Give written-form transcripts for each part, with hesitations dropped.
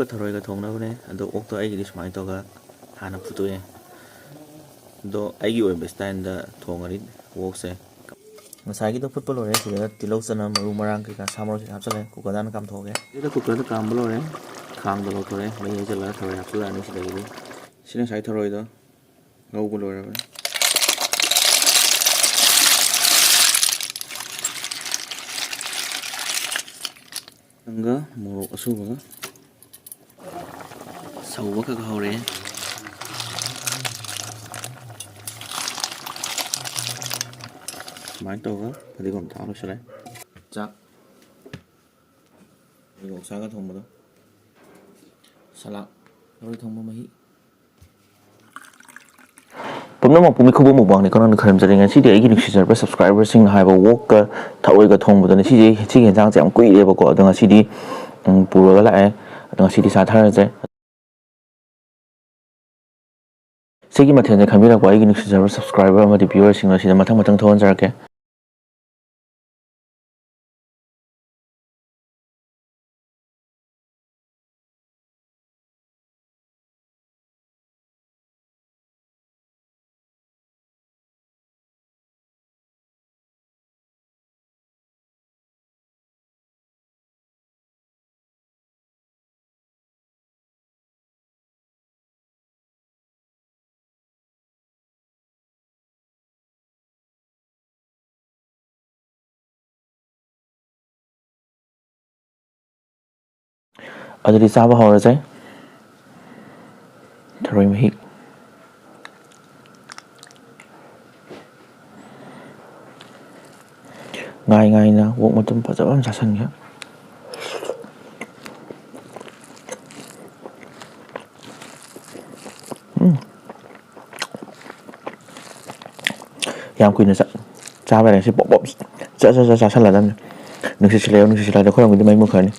ꯑꯣꯛꯀ ꯊꯔꯣꯏꯒ ꯊꯣꯡꯅꯕꯅꯦ ꯑꯗꯣ ꯑꯣꯛꯇꯣ ꯑꯩꯒꯤꯗꯤ ꯁꯨꯃꯥꯏꯅ ꯇꯧꯔꯒ ꯍꯥꯟꯅ ꯐꯨꯠꯇꯣꯛꯑꯦ ꯑꯗꯣ ꯑꯩꯒꯤ ꯑꯣꯏꯕ ꯁ꯭ꯇꯥꯏꯜꯗ ꯊꯣꯡꯉꯅꯤ ꯑꯣꯛꯁꯦ ꯉꯁꯥꯏꯒꯤꯗꯣ ꯐꯨꯠꯄ ꯂꯣꯏꯔꯦ ꯁꯤꯗ ꯇꯤꯜꯍꯧ ꯆꯅꯝ ꯃꯔꯨ ꯃꯔꯥꯡ ꯀꯩꯀꯥ ꯁꯥ ꯃꯔꯣꯏ ꯀꯩꯀꯥ ꯍꯥꯞꯆꯜꯂꯦ ꯀꯨꯀꯔꯗ ꯍꯥꯟꯅ ꯀꯥꯝꯊꯣꯛꯑꯒꯦ ꯁꯤꯗ ꯀꯨꯀꯔꯗ ꯀꯥꯝꯕ ꯂꯣꯏꯔꯦ ꯈꯥꯡꯗ ꯂꯧꯊꯣꯔꯦ ꯃꯍꯤ ꯍꯩꯖꯤꯜꯂꯒ ꯊꯔꯣꯏ ꯍꯥꯞꯆꯤꯜꯂꯛꯑꯅꯤ ꯁꯤꯗꯒꯤꯗꯤ ꯁꯤꯅ ꯉꯁꯥꯏ ꯊꯔꯣꯏꯗꯣ ꯉꯧꯕ ꯂꯣꯏꯔꯕꯅꯤ ꯅꯪꯒ ꯃꯣꯔꯣꯛ ꯑꯁꯨꯕꯒ ꯁꯧꯕ ꯈꯛ ꯍꯧꯔꯦ ꯁꯨꯃꯥꯏꯅ ꯇꯧꯔꯒ ꯐꯗꯤꯒꯣꯝ ꯊꯥꯛꯑ ꯂꯣꯏꯁꯤꯜꯂꯦ ꯆꯥꯛ ꯌꯣꯡꯁꯥꯒ ꯊꯣꯡꯕꯗꯣ ꯁꯂꯥꯛ ꯊꯔꯣꯏ ꯊꯣꯡꯕ ꯃꯍꯤ ꯄꯨꯝꯅꯃꯛꯄꯨ ꯃꯤꯈꯨꯕ ꯃꯨꯛꯕꯥꯡꯅꯤ ꯀꯔꯝꯅ ꯈꯔꯝꯖꯔꯤ ꯉꯁꯤꯗꯤ ꯑꯩꯒꯤ ꯅꯨꯡꯁꯤꯖꯔꯕ ꯁꯕꯁꯀ꯭ꯔꯥꯏꯕꯔꯁꯤꯡꯅ ꯍꯥꯏꯕ ꯋꯣꯛꯀ ꯊꯔꯣꯏꯒ ꯊꯣꯡꯕꯗꯅꯤ ꯁꯤꯒꯤ ꯌꯦꯟꯖꯥꯡꯁꯦ ꯌꯥꯝ ꯀꯨꯏꯔꯦꯕꯀꯣ ꯑꯗꯣ ꯉꯁꯤꯗꯤ ꯄꯨꯔꯒ ꯂꯥꯛꯑꯦ ꯑꯗꯣ ꯉꯁꯤꯗꯤ ꯆꯥꯊꯔꯁꯦ ꯁꯤꯒꯤ ꯃꯊꯦꯜꯁꯦ ꯈꯟꯕꯤꯔꯛꯄ ꯑꯩꯒꯤ ꯅꯨꯡꯁꯤꯖꯔꯕ ꯁꯕꯁꯀ꯭ꯔꯥꯏꯕꯔ ꯑꯃꯗꯤ ꯚ꯭ꯌꯨꯋꯔꯁꯤꯡ ꯑꯁꯤꯗ ꯃꯊꯪ ꯃꯊꯪ ꯊꯣꯛꯍꯟꯖꯔꯛꯀꯦ ꯑꯗꯨꯗꯤ ꯆꯥꯕ ꯍꯧꯔꯁꯦ ꯊꯔꯣꯏ ꯃꯍꯤ ꯉꯥꯏ ꯉꯥꯏꯅ ꯑꯣꯛ ꯃꯇꯨꯝ ꯐꯖꯕ ꯑꯃ ꯆꯥꯁꯟꯒꯦ ꯌꯥꯝ ꯀꯨꯏꯅ ꯆꯥꯕ ꯌꯥꯔꯦ ꯁꯤ ꯄꯣꯞ ꯄꯣꯞ ꯆꯥꯁꯜꯂꯗꯕꯅꯤ ꯅꯨꯡꯁꯤꯠ ꯁꯤꯠꯂꯦꯕ ꯅꯨꯡꯁꯤꯠ ꯁꯤꯠꯂꯗꯤ ꯑꯩꯈꯣꯏꯔꯣꯝꯒꯤꯗꯤ ꯃꯩ ꯃꯨꯠꯈ꯭ꯔꯅꯤ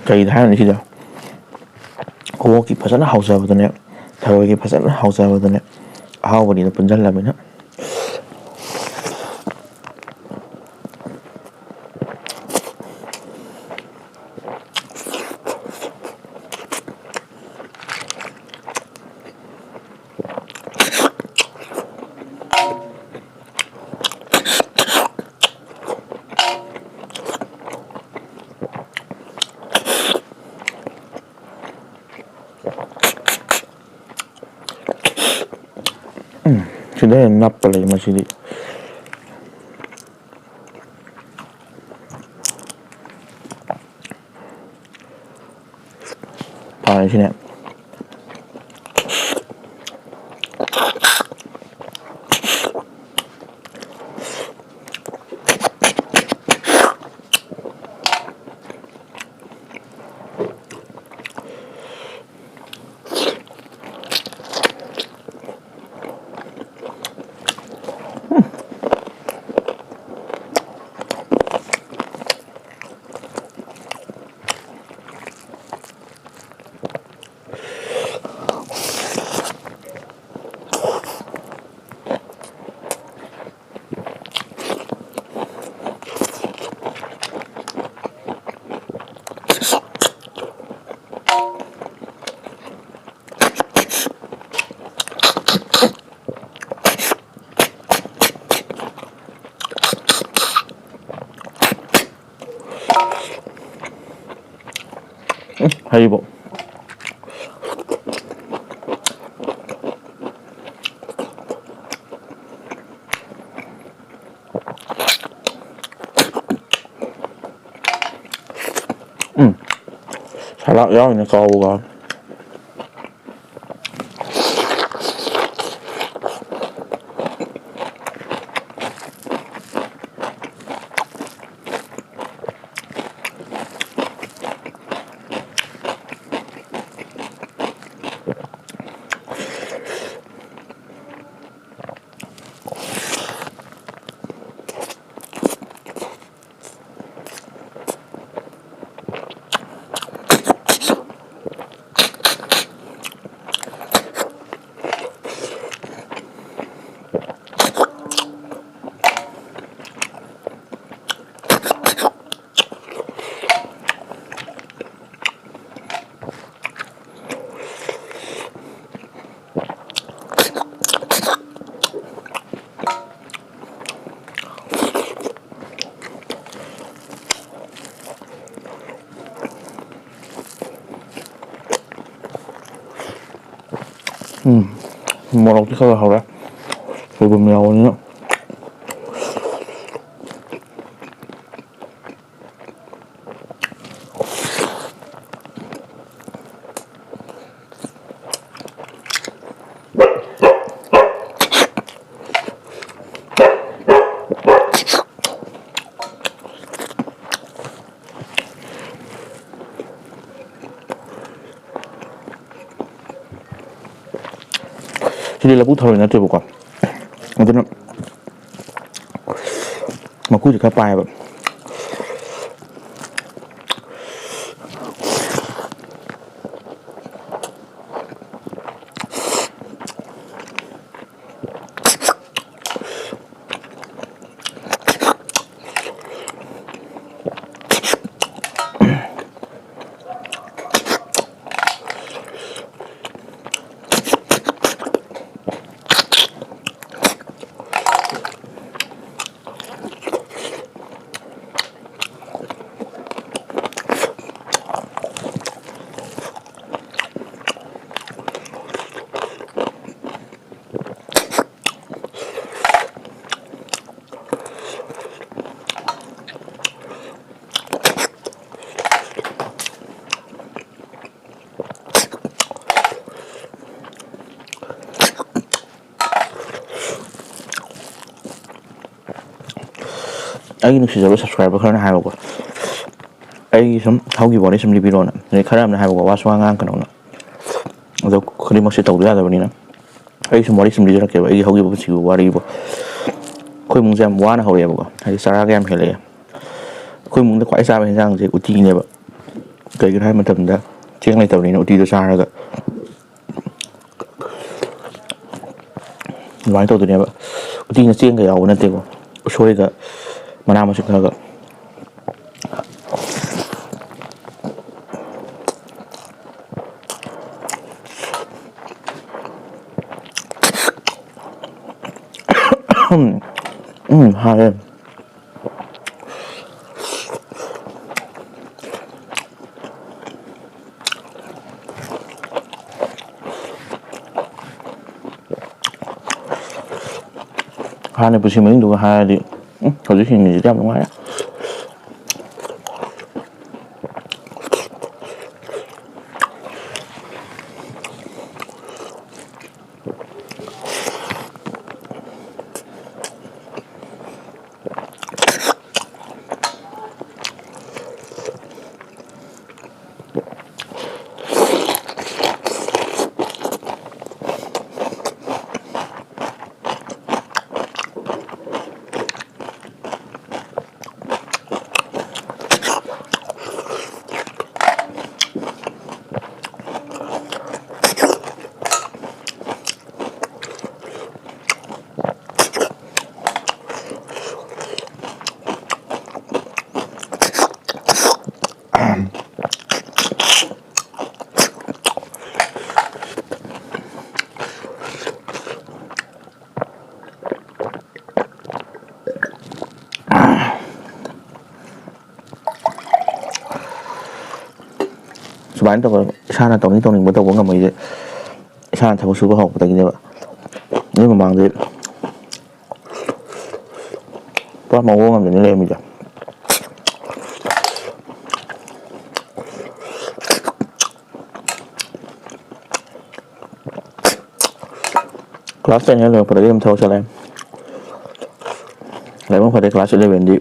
ꯀꯔꯤꯗ ꯍꯥꯏꯔꯅꯤ ꯁꯤꯗ ꯑꯣꯛꯀꯤ ꯐꯖꯅ ꯍꯥꯎꯖꯕꯗꯨꯅꯦ ꯊꯔꯣꯏꯒꯤ ꯐꯖꯅ ꯍꯥꯎꯖꯕꯗꯨꯅꯦ ꯑꯍꯥꯎꯕꯅꯤꯅ ꯄꯨꯟꯁꯤꯜꯂꯕꯅꯤꯅ ꯁꯤꯗ ꯍꯦꯟꯅ ꯅꯞꯄ ꯂꯩ ꯃꯁꯤꯗꯤ ꯐꯔꯦꯁꯤꯅꯦ ꯍꯩꯕꯣ ꯁꯂꯥꯛ ꯌꯥꯎꯔꯤꯅꯦ ꯀꯥꯎꯕ 모락도 khá là hậu 소금 나오는 Jadi labu thổi nó chơi bộ quả, cho nó mà cú chỉ khá bài vậy. Ai nuksijaba subscriber khana hai ba ai sum haugi body sum libiro na ne khara na hai ba waswa ngang kana na ado khari mo se tawdu ya da bani na ai sum body sum libiro ke ba ai haugi ba si wari ba khoi mung jam wana hau ya ba ai sara game hele khoi mung da kwai sa ba jang je uti ne ba kai ga hai matam da cheng lai taw ni na uti da sa ra ga wai taw du ne ba uti na cheng ga yaw na te ko soi ga mana masuk ke hai hai này bữa mình được hai đi hồi trước thì gì làm ngoài bán tao sao là tổng những bữa tao cũng ngầm gì sao là thằng số học tại như vậy nếu mà mang đi có mong muốn làm gì lên bây giờ class này là phải đi làm thâu cho em lại muốn phải đi class lên đi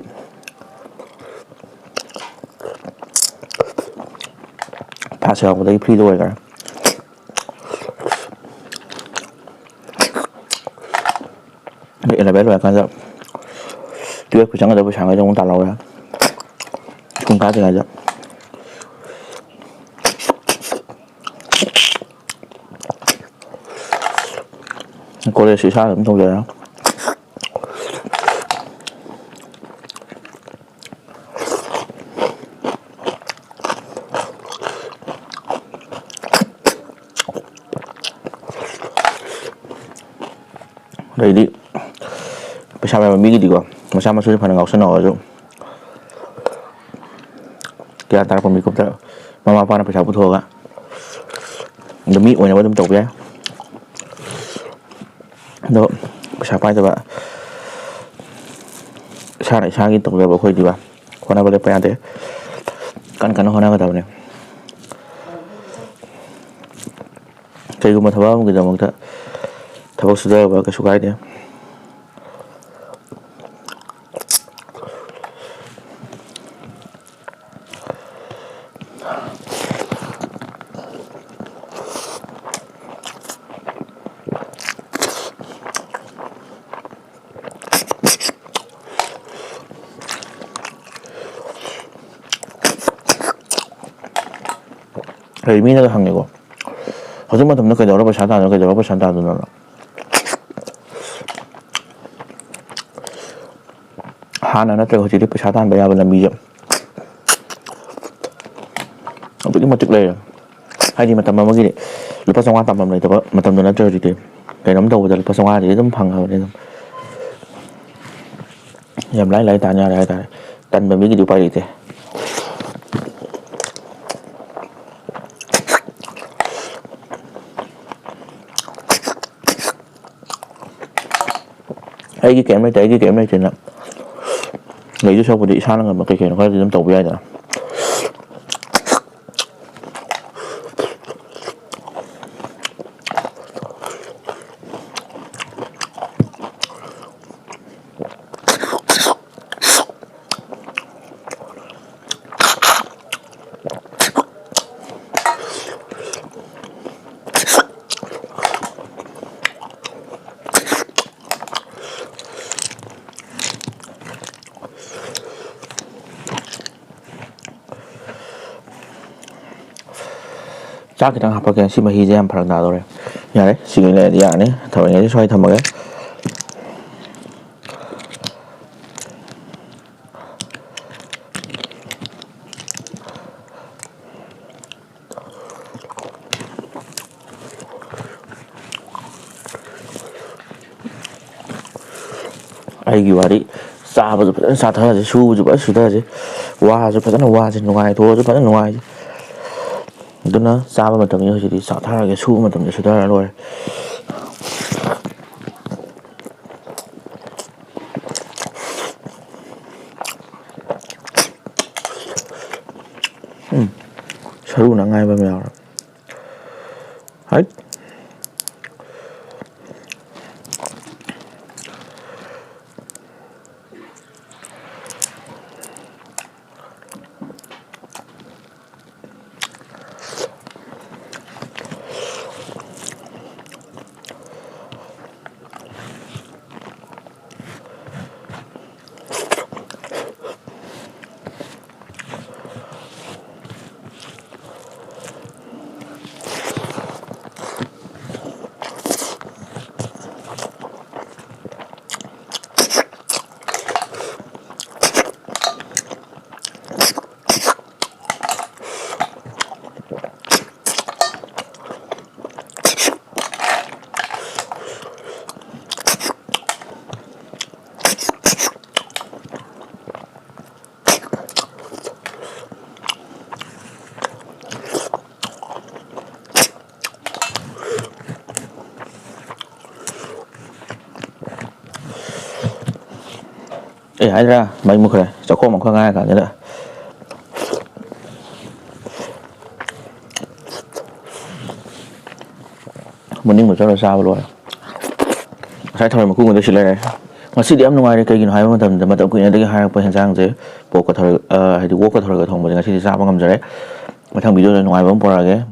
pass học đấy free rồi cả vậy là bé rồi con rộng tuyết của chẳng ở đâu sáng ở trong tàu lâu ra không cá thì là rộng cô đây sự sao cũng không được đâu đây đi bây giờ mình nghĩ đi qua mà sao mà suy phần ngọc sẽ nổi rồi kia ta còn bị cục đó mà pa nó phải sao thua cả nó mỹ ngoài nó vẫn tộc vậy ꯑꯗꯣ ꯄꯩꯁꯥ ꯄꯥꯏꯗꯕ ꯏꯁꯥꯅ ꯏꯁꯥꯒꯤ ꯇꯧꯖꯕ ꯑꯩꯈꯣꯏꯗꯤꯕ ꯍꯣꯠꯅꯕ ꯂꯦꯞꯄ ꯌꯥꯗꯦ ꯀꯟꯅ ꯍꯣꯠꯅꯒꯗꯕꯅꯤ ꯀꯩꯒꯨꯝꯕ ꯊꯕꯛ ꯑꯃꯒꯤꯗꯃꯛꯇ ꯊꯕꯛ ꯁꯨꯊꯕ ꯀꯩꯁꯨ ꯀꯥꯏꯗꯦ ꯀꯔꯤ ꯃꯤꯅꯒ ꯍꯪꯉꯦꯀꯣ ꯍꯧꯖꯤꯛ ꯃꯇꯝꯗ ꯀꯩꯗꯧꯔ ꯄꯩꯁꯥ ꯇꯥꯟꯗꯣꯏꯅꯣ ꯍꯥꯟꯅ ꯅꯠꯇ꯭ꯔꯒ ꯍꯧꯖꯤꯛꯇꯤ ꯄꯩꯁꯥ ꯇꯥꯟꯕ ꯌꯥꯕ ꯂꯝꯕꯤꯁꯦ ꯑꯗꯨꯛꯀꯤ ꯃꯇꯤꯛ ꯂꯩꯔꯦ ꯍꯥꯏꯗꯤ ꯃꯇꯝ ꯑꯃꯒꯤꯗꯤ ꯂꯨꯄꯥ 500 ꯇꯥꯟꯐꯝ ꯂꯩꯇꯕ ꯃꯇꯝꯗꯣ ꯅꯠꯇ꯭ꯔꯦ ꯍꯧꯖꯤꯛꯇꯤ ꯀꯩꯅꯣꯝ ꯇꯧꯕꯗ ꯂꯨꯄꯥ 500ꯗꯤ ꯑꯗꯨꯝ ꯐꯪꯉꯕꯅꯤ ꯑꯗꯨꯝ ꯌꯥꯝ ꯂꯥꯏ ꯇꯥꯟ ꯌꯥꯔꯦ ꯍꯥꯏꯇꯥꯔꯦ ꯇꯟꯕ ꯃꯤꯒꯤꯗꯤ ꯎꯄꯥꯏ ꯂꯩꯇꯦ ꯑꯩꯒꯤ ꯀꯩꯝ ꯂꯩꯇꯦꯅ ꯂꯩꯗꯨ ꯁꯔꯨꯛꯄꯨꯗꯤ ꯏꯁꯥꯅ ꯉꯝꯕ ꯀꯩ ꯀꯩꯅꯣ ꯈꯔꯗꯤ ꯑꯗꯨꯝ ꯇꯧꯕ ꯌꯥꯏꯗꯅ ꯆꯥꯛ ꯈꯤꯇꯪ ꯍꯥꯞꯄꯛꯀꯦ ꯁꯤ ꯃꯍꯤꯁꯦ ꯌꯥꯝ ꯐꯔꯛ ꯇꯥꯗꯧꯔꯦ ꯌꯥꯔꯦ ꯁꯤꯒꯤ ꯂꯩꯔꯗꯤ ꯌꯥꯔꯅꯤ ꯊꯧꯔꯤꯉꯩꯗꯤ ꯁ꯭ꯋꯥꯏ ꯊꯝꯃꯒꯦ ꯑꯩꯒꯤ ꯋꯥꯔꯤ ꯆꯥꯕꯁꯨ ꯐꯖꯅ ꯆꯥꯊꯔꯁꯤ ꯁꯨꯕꯁꯨ ꯐꯖꯅ ꯁꯨꯊꯔꯁꯤ ꯋꯥꯁꯨ ꯐꯖꯅ ꯋꯥꯁꯤ ꯅꯨꯡꯉꯥꯏꯊꯣꯛꯑꯁꯨ ꯐꯖꯅ ꯅꯨꯡꯉꯥꯏꯁꯤ ꯑꯗꯨꯅ ꯆꯥꯕ ꯃꯇꯝꯅꯤ ꯍꯧꯖꯤꯛꯇꯤ ꯆꯥꯊꯔꯒꯦ ꯁꯨꯕ ꯃꯇꯝꯗ ꯁꯨꯊꯔ ꯂꯣꯏꯔꯦ ꯁꯔꯨꯅ ꯉꯥꯏꯕ ꯑꯃ ꯌꯥꯎꯔꯦ ꯍꯥꯏꯠ ꯍꯥꯏꯗ꯭ꯔꯥ ꯃꯩ ꯃꯨꯠꯈ꯭ꯔꯦ ꯆꯥꯛꯈꯣꯝ ꯑꯃꯈꯛ ꯉꯥꯏꯔ ꯀꯥꯟꯁꯤꯗ ꯃꯅꯤꯡꯕꯨ ꯆꯠꯂ ꯆꯥꯕ ꯂꯣꯏꯔꯦ ꯉꯁꯥꯏ ꯊꯔꯣꯏ ꯃꯀꯨꯒꯗꯣ ꯁꯤ ꯂꯩꯔꯦ ꯉꯁꯤꯗꯤ ꯌꯥꯝ ꯅꯨꯡꯉꯥꯏꯔꯦ ꯀꯩꯒꯤꯅꯣ ꯍꯥꯏꯕ ꯃꯇꯝꯗ ꯃꯇꯝ ꯀꯨꯏꯅꯗꯒꯤ ꯍꯥꯏꯔꯛꯄ ꯍꯦꯟꯖꯥꯡꯁꯦ ꯄꯣꯛꯀ ꯊꯔꯣꯏ ꯍꯥꯏꯗꯤ ꯑꯣꯛꯀ ꯊꯔꯣꯏꯒ ꯊꯣꯡꯕꯁꯦ ꯉꯁꯤꯗꯤ ꯆꯥꯕ ꯉꯝꯖꯔꯦ ꯃꯊꯪ ꯚꯤꯗꯤꯑꯣꯗ ꯅꯨꯡꯉꯥꯏꯕ ꯑꯃ ꯄꯨꯔꯛꯑꯒꯦ